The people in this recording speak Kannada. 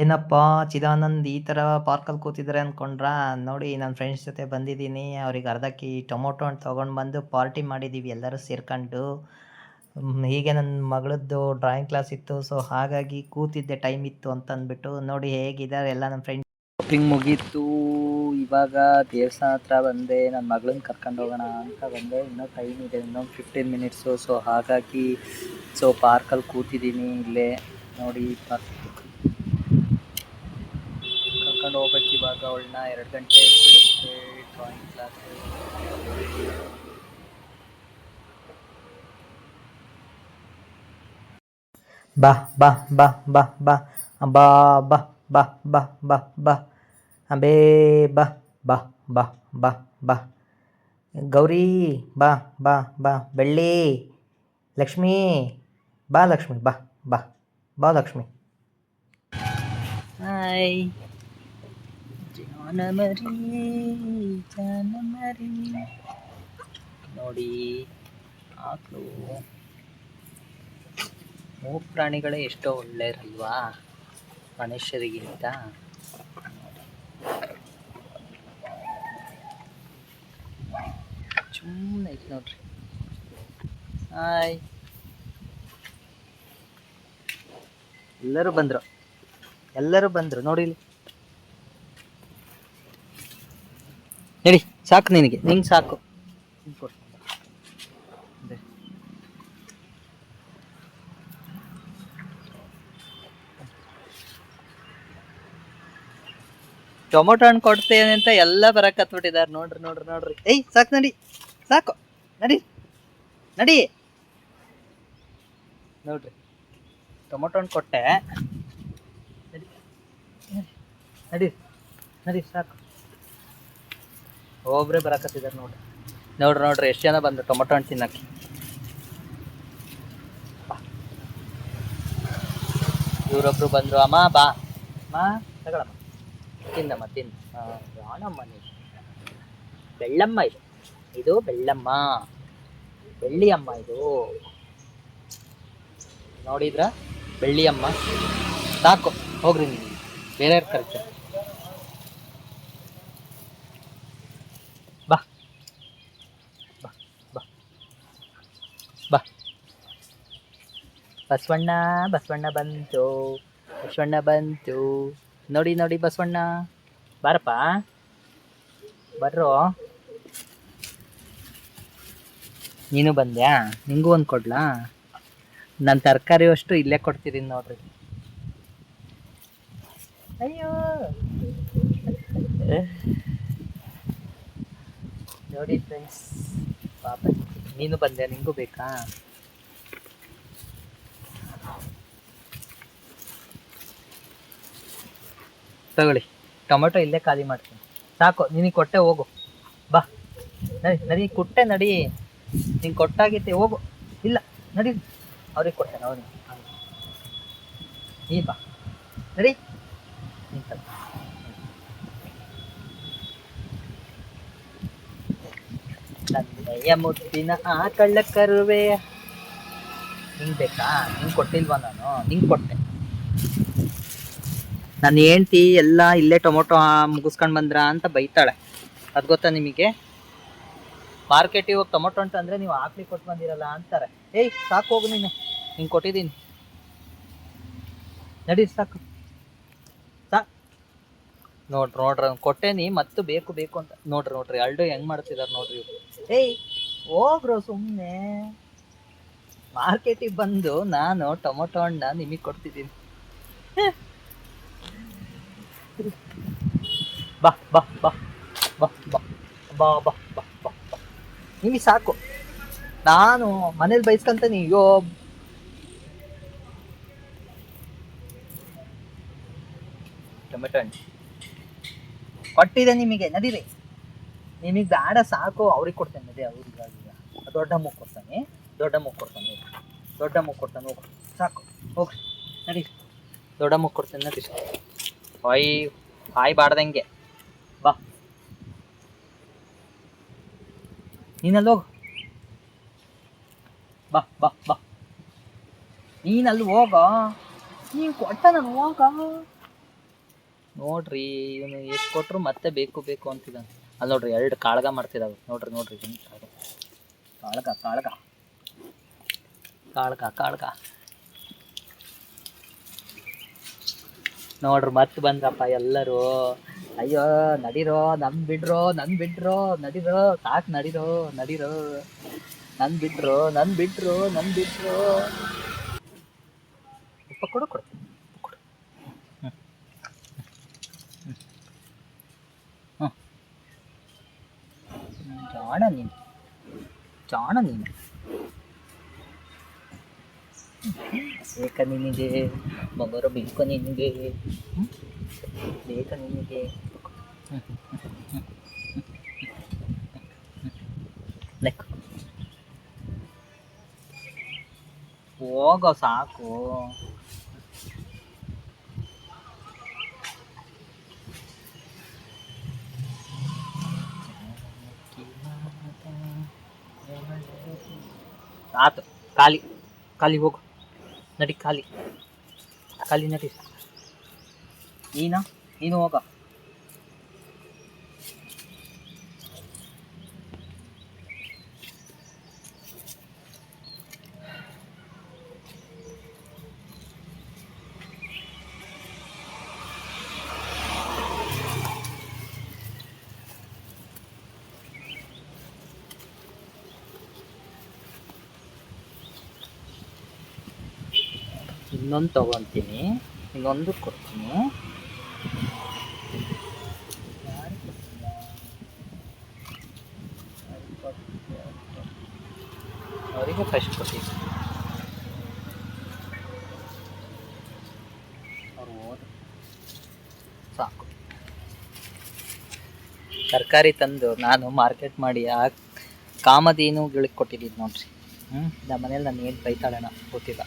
ಏನಪ್ಪಾ ಚಿದಾನಂದ್ ಈ ಥರ ಪಾರ್ಕಲ್ಲಿ ಕೂತಿದ್ದಾರೆ ಅಂದ್ಕೊಂಡ್ರಾ? ನೋಡಿ ನನ್ನ ಫ್ರೆಂಡ್ಸ್ ಜೊತೆ ಬಂದಿದ್ದೀನಿ. ಅವ್ರಿಗೆ ಅರ್ಧ ಟೊಮೊಟೊ ಹಣ್ಣು ತೊಗೊಂಡು ಬಂದು ಪಾರ್ಟಿ ಮಾಡಿದ್ದೀವಿ ಎಲ್ಲರೂ ಸೇರ್ಕೊಂಡು. ಹೀಗೆ ನನ್ನ ಮಗಳದ್ದು ಡ್ರಾಯಿಂಗ್ ಕ್ಲಾಸ್ ಇತ್ತು. ಸೊ ಹಾಗಾಗಿ ಕೂತಿದ್ದೆ ಟೈಮ್ ಇತ್ತು ಅಂತ ಅಂದ್ಬಿಟ್ಟು. ನೋಡಿ ಹೇಗಿದ್ದಾರೆ ಎಲ್ಲ ನನ್ನ ಫ್ರೆಂಡ್ಸ್. ಶಾಪಿಂಗ್ ಮುಗೀತು. ಇವಾಗ ದೇವಸ್ಥಾನ ಹತ್ರ ಬಂದೆ. ನನ್ನ ಮಗಳನ್ನ ಕರ್ಕೊಂಡು ಹೋಗೋಣ ಅಂತ ಬಂದೆ. ಇನ್ನೂ ಟೈಮ್ ಇದೆ, ಇನ್ನೊಂದು 15 ಮಿನಿಟ್ಸು. ಸೊ ಹಾಗಾಗಿ ಪಾರ್ಕಲ್ಲಿ ಕೂತಿದ್ದೀನಿ ಇಲ್ಲೇ. ನೋಡಿ ಕರ್ಕೊಂಡು ಹೋಗ್ಬೇಕು ಇವಾಗ ಅವಳನ್ನ. 2 ಗಂಟೆ ಬಿಡುತ್ತೆ ಡ್ರಾಯಿಂಗ್ ಕ್ಲಾಸು. ಬಾ ಬಾ ಬಾ ಬಾ ಬಾ ಬಾ ಬಾ ಬಾ ಬಾ ಬಾ ಬಾ ಅಬೇ ಬಾ ಬಾ ಬಾ ಬಾ ಬಾ ಗೌರಿ ಬಾ ಬಾ ಬಾ ಬೆಳ್ಳಿ ಲಕ್ಷ್ಮಿ ಬಾ ಲಕ್ಷ್ಮಿ ಬಾ ಬಾ ಬಾ ಲಕ್ಷ್ಮಿ. ಹಾಯ್ ಜಾನಮರಿ ಜಾನಮರಿ. ನೋಡಿ ಆಕಳು ಮೂಕ್ ಪ್ರಾಣಿಗಳೇ ಎಷ್ಟೋ ಒಳ್ಳೆಯರಲ್ವಾ ಮನುಷ್ಯರಿಗಿಂತ. ಸುಮ್ಮನೆ ಐತೆ ನೋಡ್ರಿ. ಹಾಯ್ ಎಲ್ಲರೂ ಬಂದರು ನೋಡಿ ಇಲ್ಲಿ. ನಡಿ ಸಾಕು ನಿಂಗೆ ಸಾಕು. ಟೊಮೊಟೊ ಹಣ್ಣು ಕೊಡ್ತೇನೆ ಅಂತ ಎಲ್ಲ ಬರಕ್ಕೆ ಹತ್ಬಿಟ್ಟಿದ್ದಾರೆ. ನೋಡ್ರಿ. ಏಯ್ ಸಾಕು ನಡಿ ನೋಡ್ರಿ. ಟೊಮೊಟೊ ಹಣ್ಣು ಕೊಟ್ಟೆ. ನಡಿ ಸಾಕು. ಒಬ್ಬರೇ ಬರಕತ್ತಿದ್ದಾರೆ ನೋಡ್ರಿ ಎಷ್ಟು ಜನ ಬಂದರು ಟೊಮೊಟೊ ಹಣ್ಣು ತಿನ್ನಕ್ಕೆ. ಇವರೊಬ್ರು ಬಂದರು. ಅಮ್ಮ ಬಾ ತಗೊಳಮ್ಮ, ತಿಂದಮ್ಮ ಯಾಣಮ್ಮ ನೀವು. ಬೆಳ್ಳಮ್ಮ ಇದು ಬೆಳ್ಳಮ್ಮ, ಬೆಳ್ಳಿ ಅಮ್ಮ ಇದು. ನೋಡಿದ್ರ ಬೆಳ್ಳಿ ಅಮ್ಮ. ಸಾಕು ಹೋಗ್ರಿ ನೀವು, ಬೇರೆ ಕರಿತಾರೆ. ಬಾ ಬಾ ಬಾ ಬಾ ಬಸವಣ್ಣ ಬಂತು. ನೋಡಿ ಬಸವಣ್ಣ ಬಾರಪ್ಪ, ಬರ್ರೋ. ನೀನು ಬಂದ್ಯಾ? ನಿಂಗೂ ಒಂದು ಕೊಡ್ಲಾ? ನಾನು ತರಕಾರಿ ಅಷ್ಟು ಇಲ್ಲೇ ಕೊಡ್ತಿದ್ದೀನಿ ನೋಡ್ರಿ. ಅಯ್ಯೋ ನೋಡಿ ಫ್ರೆಂಡ್ಸ್, ಪಾಪ ನೀನು ಬಂದ್ಯಾ? ನಿಂಗೂ ಬೇಕಾ? ತಗೊಳ್ಳಿ, ಟೊಮೆಟೊ ಇಲ್ಲೇ ಖಾಲಿ ಮಾಡ್ತೀನಿ. ಸಾಕು, ನಿನಗೆ ಕೊಟ್ಟೆ, ಹೋಗು. ಬಾ ನಡಿ ಕೊಟ್ಟೆ, ನಡಿ. ನಿಂಗೆ ಕೊಟ್ಟಾಗೈತೆ, ಹೋಗು. ಇಲ್ಲ ನಡಿ, ಅವ್ರಿಗೆ ಕೊಟ್ಟೆ ಅವ್ರಿಗೆ. ನೀ ಬಾ ನಡಿ. ನನ್ನಯ್ಯ ಮುದ್ದಿನ ಕಳ್ಳ ಕರುವೆ. ನಿಂಗೆ ಬೇಕಾ? ನಿಂಗೆ ಕೊಟ್ಟಿಲ್ವಾ ನಾನು? ನಿಂಗೆ ಕೊಟ್ಟೆ. ನನ್ನ ಹೆಂಡ್ತಿ ಎಲ್ಲ ಇಲ್ಲೇ ಟೊಮೊಟೊ ಮುಗಿಸ್ಕೊಂಡು ಬಂದ್ರ ಅಂತ ಬೈತಾಳೆ. ಅದು ಗೊತ್ತಾ ನಿಮಗೆ? ಮಾರ್ಕೆಟಿಗೆ ಹೋಗಿ ಟೊಮೊಟೊ ಅಂತಂದರೆ ನೀವು ಆಕ್ಳಿ ಕೊಟ್ಟು ಬಂದಿರಲ್ಲ ಅಂತಾರೆ. ಏಯ್ ಸಾಕು, ಹೋಗು ನೀನು, ನಿಂಗೆ ಕೊಟ್ಟಿದ್ದೀನಿ. ನಡಿ ಸಾಕು. ನೋಡ್ರಿ ಕೊಟ್ಟೇನಿ, ಮತ್ತು ಬೇಕು ಅಂತ. ನೋಡ್ರಿ ಅಲ್ಡು ಹೆಂಗ್ ಮಾಡ್ತಿದಾರೆ ನೋಡ್ರಿ ಇವ್ರು. ಏಯ್ ಹೋಗ್ರು ಸುಮ್ಮನೆ. ಮಾರ್ಕೆಟಿಗೆ ಬಂದು ನಾನು ಟೊಮೊಟೊ ಹಣ್ಣ ನಿಮಗೆ ಕೊಡ್ತಿದ್ದೀನಿ. ಬಾ ಬಾ ಬಾ ಬಾ ಬಾ ಬಾ ಬಾ ಬಾ ಬಾ ಬಾ. ನಿಮಗೆ ಸಾಕು, ನಾನು ಮನೇಲಿ ಬೈಸ್ಕೊಂತೀನಿ. ಅಯ್ಯೋ ಟೊಮೆಟೊ ಹಣ್ಣು ಕೊಟ್ಟಿದೆ ನಿಮಗೆ, ನಡೀರಿ. ನಿಮಗೆ ಬೇಡ ಸಾಕು, ಅವ್ರಿಗೆ ಕೊಡ್ತೇನೆ. ನಡಿ, ಅವ್ರಿಗೆ ದೊಡ್ಡ ಮೂಗು ಕೊಡ್ತಾನೆ. ದೊಡ್ಡ ಮೂಗು ಕೊಡ್ತಾನೆ ಹೋಗು. ಸಾಕು ಹೋಗ್ರಿ ನಡಿ, ದೊಡ್ಡ ಮೂಗು ಕೊಡ್ತೇನೆ. ನಡಿ ಹಾಯ್ ಬಾಡ್ದಂಗೆ ಬಾ. ನೀನಲ್ಲಿ ಹೋಗು. ಬಾ ಬಾ ಬಾ ನೀನಲ್ಲಿ ಹೋಗ. ನೀನು ಕೊಟ್ಟ ನಾನು ಹೋಗ. ನೋಡ್ರಿ ಇವನು ಎಷ್ಟು ಕೊಟ್ಟರು ಮತ್ತೆ ಬೇಕು ಬೇಕು ಅಂತಿದ್ದಾನೆ. ಅಲ್ಲಿ ನೋಡ್ರಿ 2 ಕಾಳ್ಗ ಮಾಡ್ತಿದ್ದಾವೆ. ನೋಡ್ರಿ ನೋಡ್ರಿ ಕಾಳ್ಗ ಕಾಳ್ಗ ಕಾಳ್ಗ ಕಾಳ್ಗ ನೋಡ್ರಿ ಮತ್ತೆ ಬಂದ್ರಪ್ಪ ಎಲ್ಲರೂ. ಅಯ್ಯೋ ನಡೀರೋ, ನನ್ ಬಿಡ್ರೋ ನಡೀರೋ, ಸಾಕು ನಡೀರೋ ನನ್ ಬಿಟ್ರು. ಉಪ್ಪ ಕೊಡು ಕೊಡ್ತೀನಿ. ಹ್ಞೂ ಜಾಣ ನೀನು ಬೇಕ ನಿನಗೆ ಮಗರ ಬೇಕು ನಿನಗೆ ಬೇಕ ನಿನಗೆ. ಲೆಕ್ಕ ಹೋಗೋ ಸಾಕು. ಆತು ಖಾಲಿ ಖಾಲಿ ಹೋಗು ನಡಿ ಖಾಲಿ ನಡಿ. ನೀನು ಹೋಗ. ಇನ್ನೊಂದು ತಗೊತೀನಿ, ಇನ್ನೊಂದು ಕೊಡ್ತೀನಿ. ಅವರಿಗೆ ಫಸ್ಟ್ ಕೊಡ್ತೀನಿ. ಅವ್ರು ಹೋದ್ರು ಸಾಕು. ತರಕಾರಿ ತಂದು ನಾನು ಮಾರ್ಕೆಟ್ ಮಾಡಿ ಆ ಕಾಮಧೇನುಗಳಿಗೆ ಕೊಟ್ಟಿದ್ದೀನಿ ನೋಡ್ರಿ. ನಮ್ಮ ಮನೇಲಿ ನಾನು ಏನು ಬೈತಾಳೇನೋ ಗೊತ್ತಿಲ್ಲ.